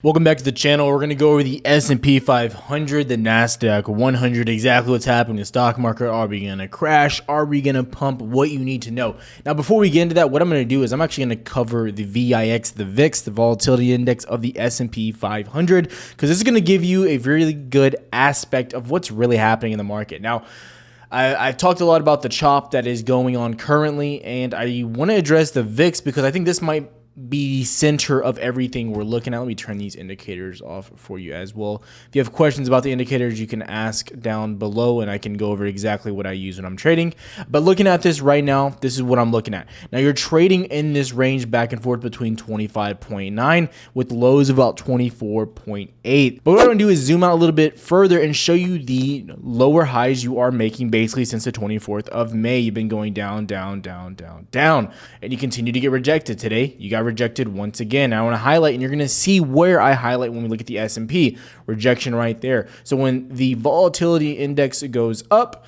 Welcome back to the channel. We're going to go over the SP 500, the Nasdaq 100, exactly what's happening in the stock market. Are we going to crash? Are we going to pump? What you need to know. Now, before we get into that, what I'm going to do is I'm actually going to cover the VIX, the VIX, the volatility index of the SP 500, because this is going to give you a really good aspect of what's really happening in the market. Now, I've talked a lot about the chop that is going on currently, and I want to address the VIX because I think this might be the center of everything we're looking at. Let me turn these indicators off for you as well. If you have questions about the indicators, you can ask down below and I can go over exactly what I use when I'm trading. But looking at this right now, this is what I'm looking at. Now you're trading in this range back and forth between 25.9 with lows of about 24.8. But what I'm going to do is zoom out a little bit further and show you the lower highs you are making basically since the 24th of May. You've been going down, down, down, down, down, and you continue to get rejected. Today, you got rejected once again. I want to highlight, and you're going to see where I highlight when we look at the S&P. Rejection right there. So when the volatility index goes up,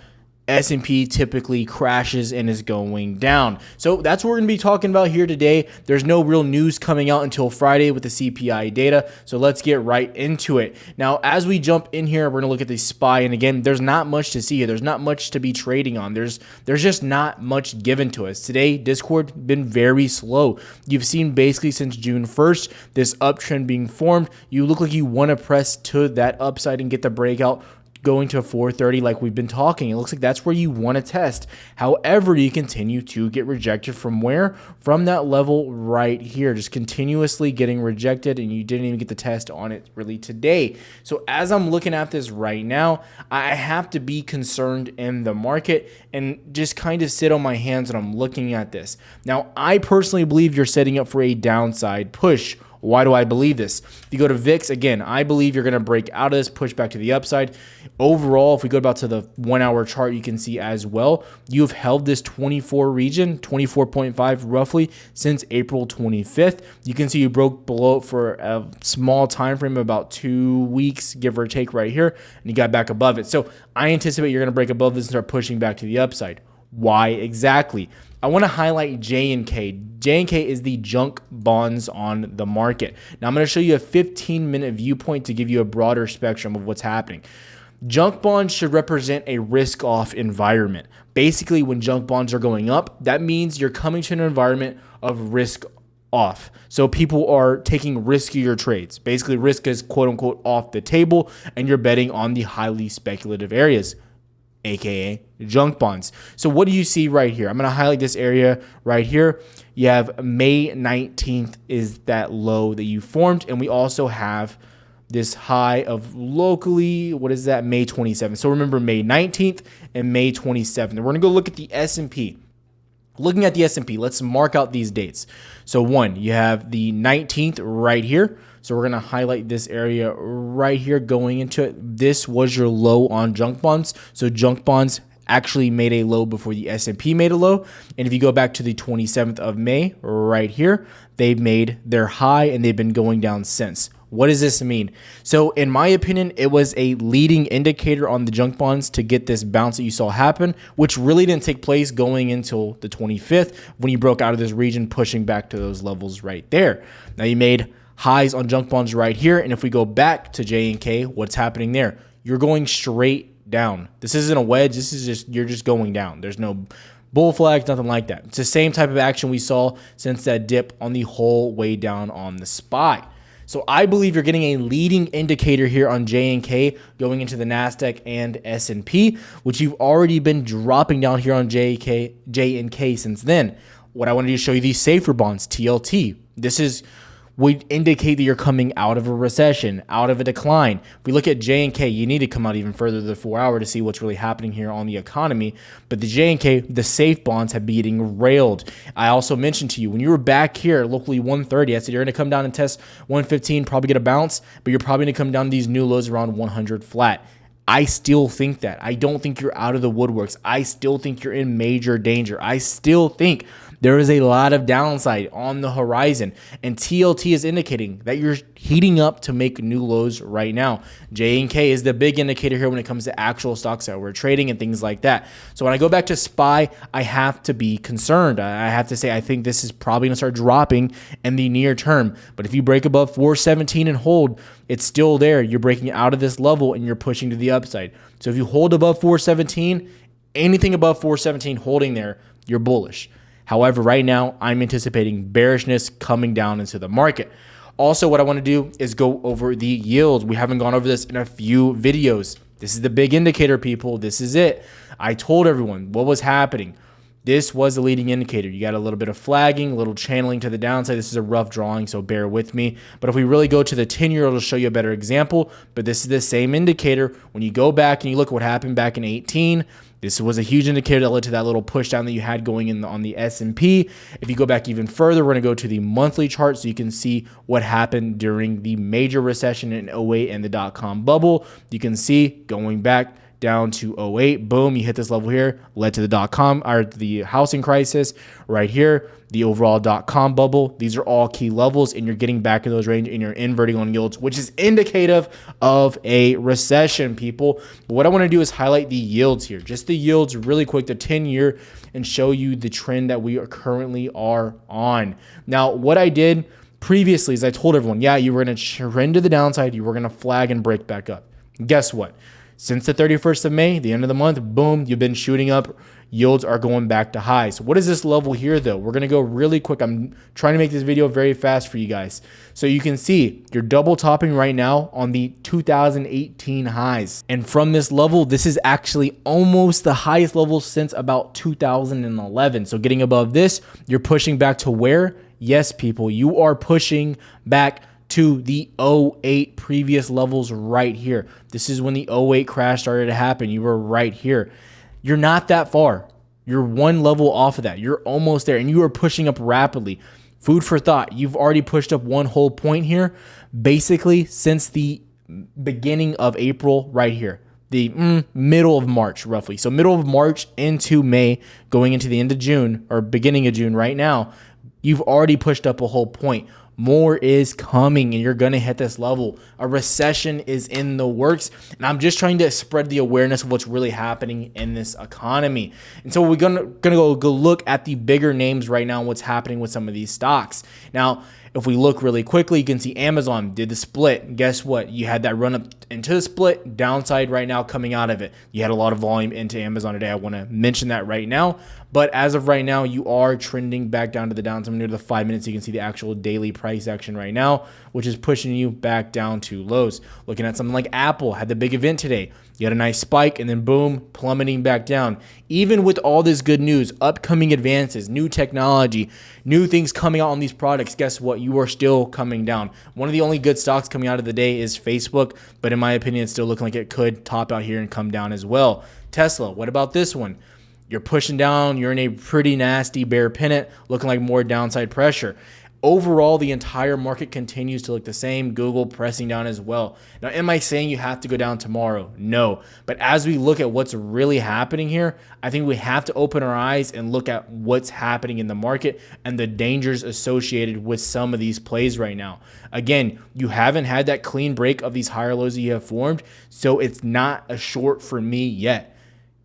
S&P typically crashes and is going down. So that's what we're going to be talking about here today. There's no real news coming out until Friday with the CPI data. So let's get right into it. Now, as we jump in here, we're going to look at the SPY. And again, there's not much to see here. There's not much to be trading on. There's just not much given to us. Today, Discord been very slow. You've seen basically since June 1st, this uptrend being formed. You look like you want to press to that upside and get the breakout going to 430 like we've been talking. It looks like that's where you want to test. However, you continue to get rejected from where? From that level right here, just continuously getting rejected, and you didn't even get the test on it really today. So as I'm looking at this right now, I have to be concerned in the market and just kind of sit on my hands when I'm looking at this. Now, I personally believe you're setting up for a downside push. Why do I believe this? If you go to VIX, again, I believe you're going to break out of this, push back to the upside. Overall, if we go about to the 1 hour chart, you can see as well, you've held this 24 region, 24.5 roughly, since April 25th. You can see you broke below it for a small time frame, about 2 weeks, give or take right here, and you got back above it. So I anticipate you're going to break above this and start pushing back to the upside. Why exactly? I want to highlight J&K. J&K is the junk bonds on the market. Now I'm going to show you a 15-minute viewpoint to give you a broader spectrum of what's happening. Junk bonds should represent a risk-off environment. Basically, when junk bonds are going up, that means you're coming to an environment of risk off. So people are taking riskier trades. Basically, risk is quote-unquote off the table, and you're betting on the highly speculative areas, aka junk bonds. So what do you see right here? I'm going to highlight this area right here. You have May 19th is that low that you formed, and we also have this high of locally, what is that? May 27th. So remember May 19th and May 27th. And we're going to go look at the S&P. Looking at the S&P, let's mark out these dates. So one, you have the 19th right here. So we're going to highlight this area right here going into it. This was your low on junk bonds. So junk bonds actually made a low before the S&P made a low. And if you go back to the 27th of May right here, they made their high and they've been going down since. What does this mean? So in my opinion, it was a leading indicator on the junk bonds to get this bounce that you saw happen, which really didn't take place going until the 25th when you broke out of this region, pushing back to those levels right there. Now you made highs on junk bonds right here. And if we go back to J&K, what's happening there? You're going straight down. This isn't a wedge. This is just, you're just going down. There's no bull flags, nothing like that. It's the same type of action we saw since that dip on the whole way down on the SPY. So I believe you're getting a leading indicator here on J&K going into the Nasdaq and S&P, which you've already been dropping down here on J&K since then. What I wanted to show you, these safer bonds, TLT. This would indicate that you're coming out of a recession, out of a decline. If we look at J&K, you need to come out even further than the 4 hour to see what's really happening here on the economy. But the J&K, the safe bonds have been getting railed. I also mentioned to you, when you were back here, locally 130, I said you're going to come down and test 115, probably get a bounce, but you're probably going to come down to these new lows around 100 flat. I still think that. I don't think you're out of the woodworks. I still think you're in major danger. I still think There is a lot of downside on the horizon, and TLT is indicating that you're heating up to make new lows right now. J and K is the big indicator here when it comes to actual stocks that we're trading and things like that. So when I go back to SPY, I have to be concerned. I have to say I think this is probably going to start dropping in the near term. But if you break above 417 and hold, it's still there. You're breaking out of this level and you're pushing to the upside. So if you hold above 417, anything above 417 holding there, you're bullish. However, right now, I'm anticipating bearishness coming down into the market. Also, what I want to do is go over the yields. We haven't gone over this in a few videos. This is the big indicator, people. This is it. I told everyone what was happening. This was the leading indicator. You got a little bit of flagging, a little channeling to the downside. This is a rough drawing, so bear with me. But if we really go to the 10-year, it'll show you a better example. But this is the same indicator. When you go back and you look at what happened back in 18, this was a huge indicator that led to that little push down that you had going in on the S&P. If you go back even further, we're going to go to the monthly chart so you can see what happened during the major recession in 08 and the dot-com bubble. You can see going back down to 08, boom, you hit this level here, led to the dot-com or the housing crisis right here, the overall dot-com bubble. These are all key levels, and you're getting back in those range and you're inverting on yields, which is indicative of a recession, people. But what I want to do is highlight the yields here, just the yields really quick, the 10-year, and show you the trend that we are currently on. Now, what I did previously is I told everyone, yeah, you were going to trend to the downside, you were going to flag and break back up. Guess what? Since the 31st of May, the end of the month, boom, you've been shooting up. Yields are going back to highs. What is this level here, though? We're going to go really quick. I'm trying to make this video very fast for you guys. So you can see you're double topping right now on the 2018 highs. And from this level, this is actually almost the highest level since about 2011. So getting above this, you're pushing back to where? Yes, people, you are pushing back to the 08 previous levels right here. This is when the 08 crash started to happen. You were right here. You're not that far. You're one level off of that. You're almost there, and you are pushing up rapidly. Food for thought. You've already pushed up one whole point here, basically since the beginning of April right here. The middle of March, roughly. So middle of March into May, going into the end of June, or beginning of June right now, you've already pushed up a whole point. More is coming, and you're going to hit this level. A recession is in the works, and I'm just trying to spread the awareness of what's really happening in this economy. And so we're going to go look at the bigger names right now and what's happening with some of these stocks. Now, if we look really quickly, you can see Amazon did the split. Guess what? You had that run up into the split, downside right now coming out of it. You had a lot of volume into Amazon today. I want to mention that right now. But as of right now, you are trending back down to the downside near the 5 minutes. You can see the actual daily price action right now, which is pushing you back down to lows. Looking at something like Apple, had the big event today. You had a nice spike and then boom, plummeting back down. Even with all this good news, upcoming advances, new technology, new things coming out on these products, guess what? You are still coming down. One of the only good stocks coming out of the day is Facebook, but in my opinion, it's still looking like it could top out here and come down as well. Tesla, what about this one? You're pushing down. You're in a pretty nasty bear pennant, looking like more downside pressure. Overall, the entire market continues to look the same. Google pressing down as well. Now, am I saying you have to go down tomorrow? No. But as we look at what's really happening here, I think we have to open our eyes and look at what's happening in the market and the dangers associated with some of these plays right now. Again, you haven't had that clean break of these higher lows that you have formed, so it's not a short for me yet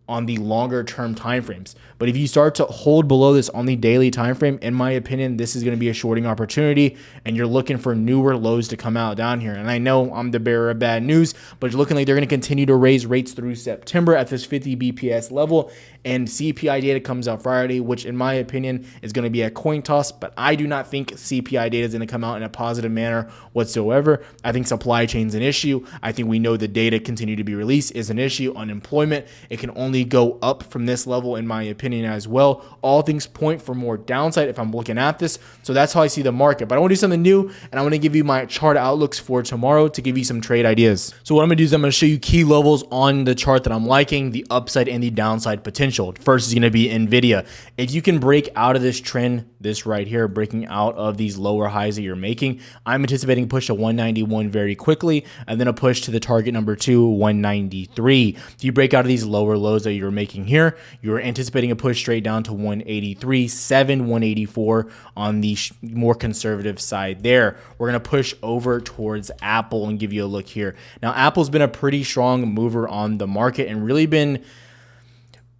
on the longer term timeframes. But if you start to hold below this on the daily time frame, in my opinion, this is going to be a shorting opportunity, and you're looking for newer lows to come out down here. And I know I'm the bearer of bad news, but it's looking like they're going to continue to raise rates through September at this 50 BPS level, and CPI data comes out Friday, which in my opinion is going to be a coin toss, but I do not think CPI data is going to come out in a positive manner whatsoever. I think supply chain is an issue. I think we know the data continue to be released is an issue. Unemployment, it can only go up from this level in my opinion as well. All things point for more downside if I'm looking at this. So that's how I see the market. But I want to do something new, and I want to give you my chart outlooks for tomorrow to give you some trade ideas. So what I'm going to do is I'm going to show you key levels on the chart that I'm liking, the upside and the downside potential. First is going to be NVIDIA. If you can break out of this trend, this right here, breaking out of these lower highs that you're making, I'm anticipating a push to 191 very quickly, and then a push to the target number 2, 193. If you break out of these lower lows that you were making here. You're anticipating a push straight down to 183.7, 184 on the more conservative side there. We're going to push over towards Apple and give you a look here. Now, Apple's been a pretty strong mover on the market and really been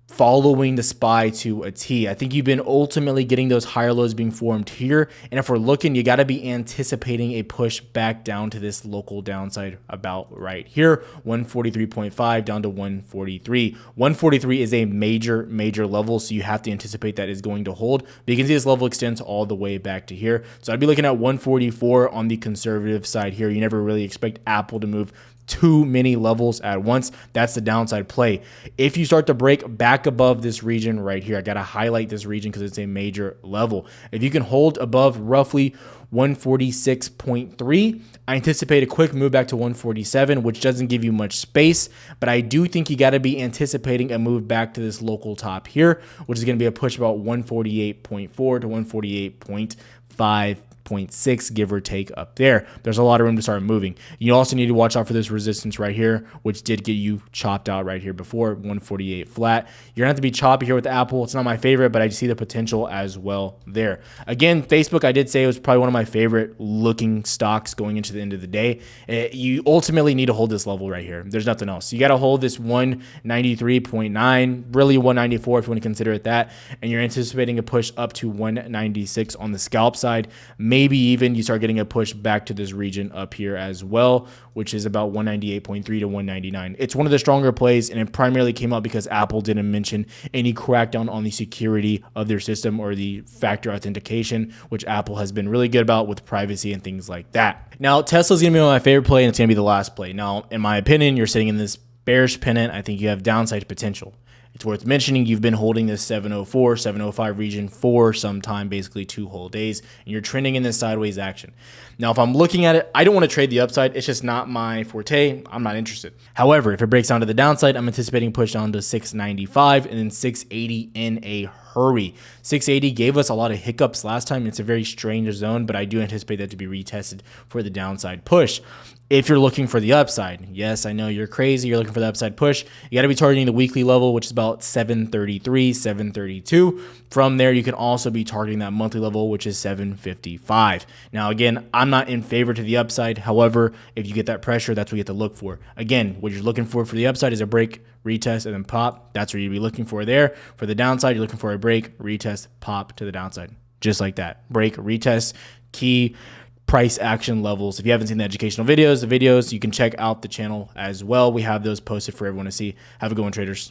following the SPY to a T. I think you've been ultimately getting those higher lows being formed here. And if we're looking, you got to be anticipating a push back down to this local downside about right here, 143.5 down to 143. 143 is a major level, so you have to anticipate that is going to hold. But you can see this level extends all the way back to here. So I'd be looking at 144 on the conservative side here. You never really expect Apple to move too many levels at once. That's the downside play. If you start to break back above this region right here, I got to highlight this region because it's a major level. If you can hold above roughly 146.3, I anticipate a quick move back to 147, which doesn't give you much space, but I do think you got to be anticipating a move back to this local top here, which is going to be a push about 148.4 to 148.5. 0.6, give or take up there. There's a lot of room to start moving. You also need to watch out for this resistance right here, which did get you chopped out right here before 148 flat. You're gonna have to be choppy here with Apple. It's not my favorite, but I see the potential as well there. Again, Facebook, I did say it was probably one of my favorite looking stocks going into the end of the day. You ultimately need to hold this level right here. There's nothing else. You got to hold this 193.9, really 194 if you want to consider it that, and you're anticipating a push up to 196 on the scalp side. Maybe even you start getting a push back to this region up here as well, which is about 198.3 to 199. It's one of the stronger plays, and it primarily came out because Apple didn't mention any crackdown on the security of their system or the factor authentication, which Apple has been really good about with privacy and things like that. Now, Tesla's going to be one of my favorite play, and it's going to be the last play. Now, in my opinion, you're sitting in this bearish pennant. I think you have downside potential. It's worth mentioning you've been holding this 704, 705 region for some time, basically 2 whole days, and you're trending in this sideways action. Now, if I'm looking at it, I don't want to trade the upside. It's just not my forte. I'm not interested. However, if it breaks down to the downside, I'm anticipating push down to 695 and then 680 in a hurry. 680 gave us a lot of hiccups last time. It's a very strange zone, but I do anticipate that to be retested for the downside push. If you're looking for the upside, yes, I know you're crazy. You're looking for the upside push. You got to be targeting the weekly level, which is about 733, 732. From there, you can also be targeting that monthly level, which is 755. Now, again, I'm not in favor to the upside. However, if you get that pressure, that's what you have to look for. Again, what you're looking for the upside is a break, retest, and then pop. That's what you'd be looking for there. For the downside, you're looking for a break, retest, pop to the downside. Just like that. Break, retest, key price action levels. If you haven't seen the educational videos, you can check out the channel as well. We have those posted for everyone to see. Have a good one, traders.